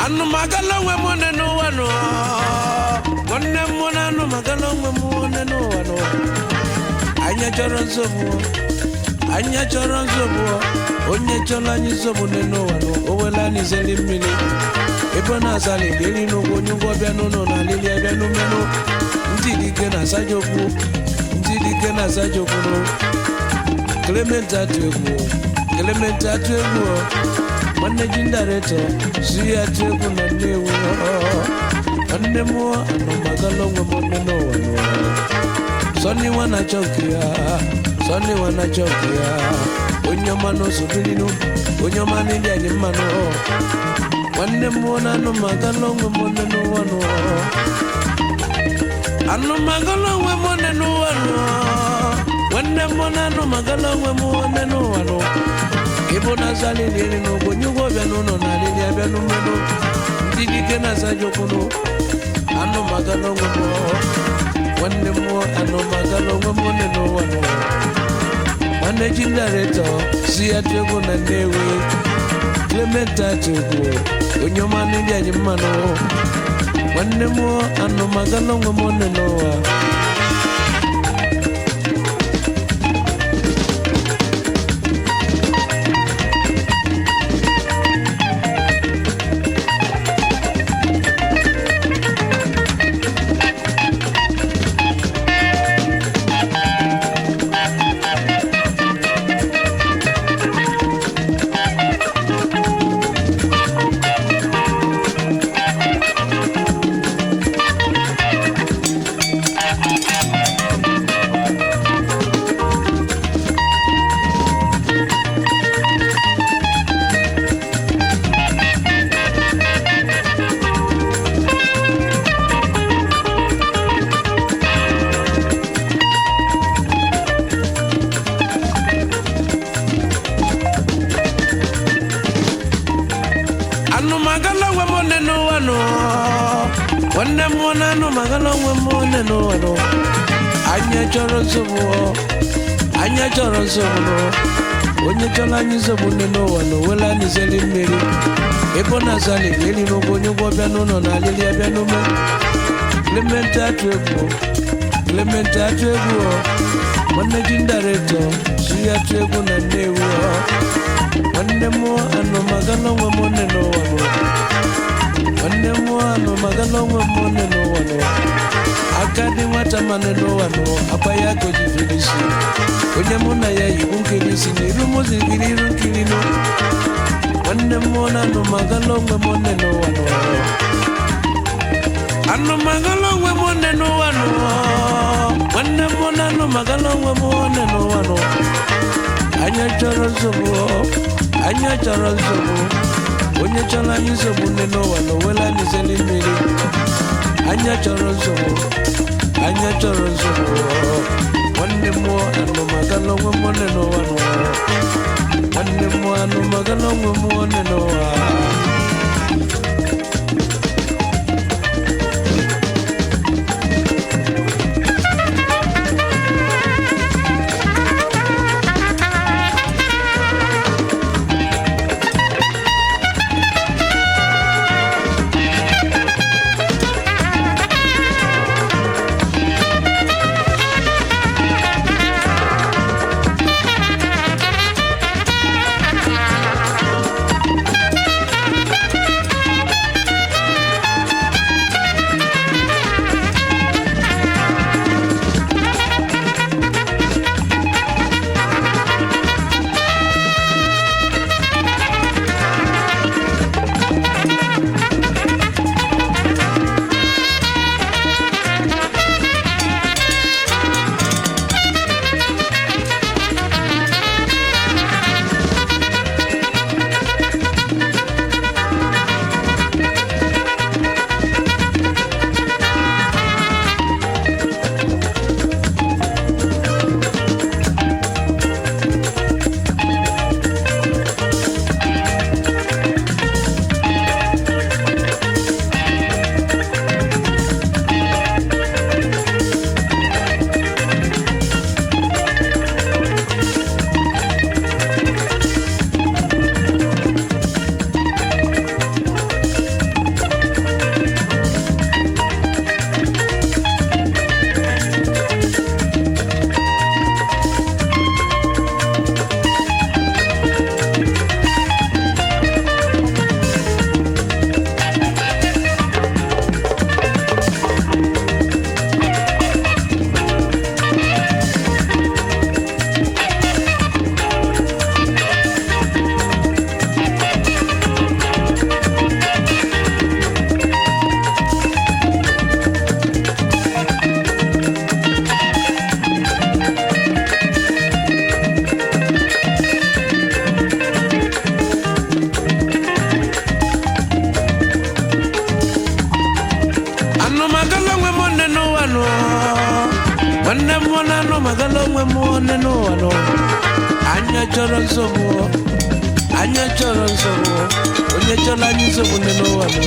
Anu magalo we mone no wano. Wonne mona anu magalo we mone no wano. Anya choron sobo. Anya choron sobo. Onye chola ni sobo ne no wano. Owela ni zelimini. Ebona sali deli no gonyo bia no no na lili bia no meno. Ndidi kena sajoku. Ndidi kena sajoku no. Clementa Twego. Managing director, see a trip on the new and the more and no magalo no one. Sonny wanna choke ya, Sonny wanna choke ya. When your man was supino, when your man in the mano. One the more and no magalo no one. And no magalo women no one. When the mona no magalo women no one. Ebona sali lili no bonyugo beno no na lili beno meno didi kena sajokuno ano magalo ngomo wanne mo ano magalo ngomo ne no wano managing director si atego na newe Clementa Twego onyoma ne dia nyimano wanne mo ano magalo ngomo ne no wa Wanda mwana no magalo mwemone no ano Anya choro sobo Onye chola nyi sobo no ano Wela ni zeli meri Ebona zali lili no bonyo bobia no no na lili abia no me Clementa Twego Managing director Suya Twego na newe Wanda mo ano magalo mwemone no ano Ane mwano magalo mwemone no wano Akadi watamane no wano Apaya kojifilisi Onye muna ya yibunkelisi Nirumo ziviriru kilino Ane mwana no magalo mwemone no wano Ano magalo mwemone no wano Ane mwana no magalo mwemone no wano Anya choro sobo Onye chola yuzo buneno wano wela nizeli miri Anya choro zobo Wanne mo ano magalo mwemone no wano Wanne mo ano magalo mwemone no wano n'ụwa nọ anya chọrọ nsogbu anya chọrọ nsogbu onye chọrọ anyị nsogbu n'ụwa nọ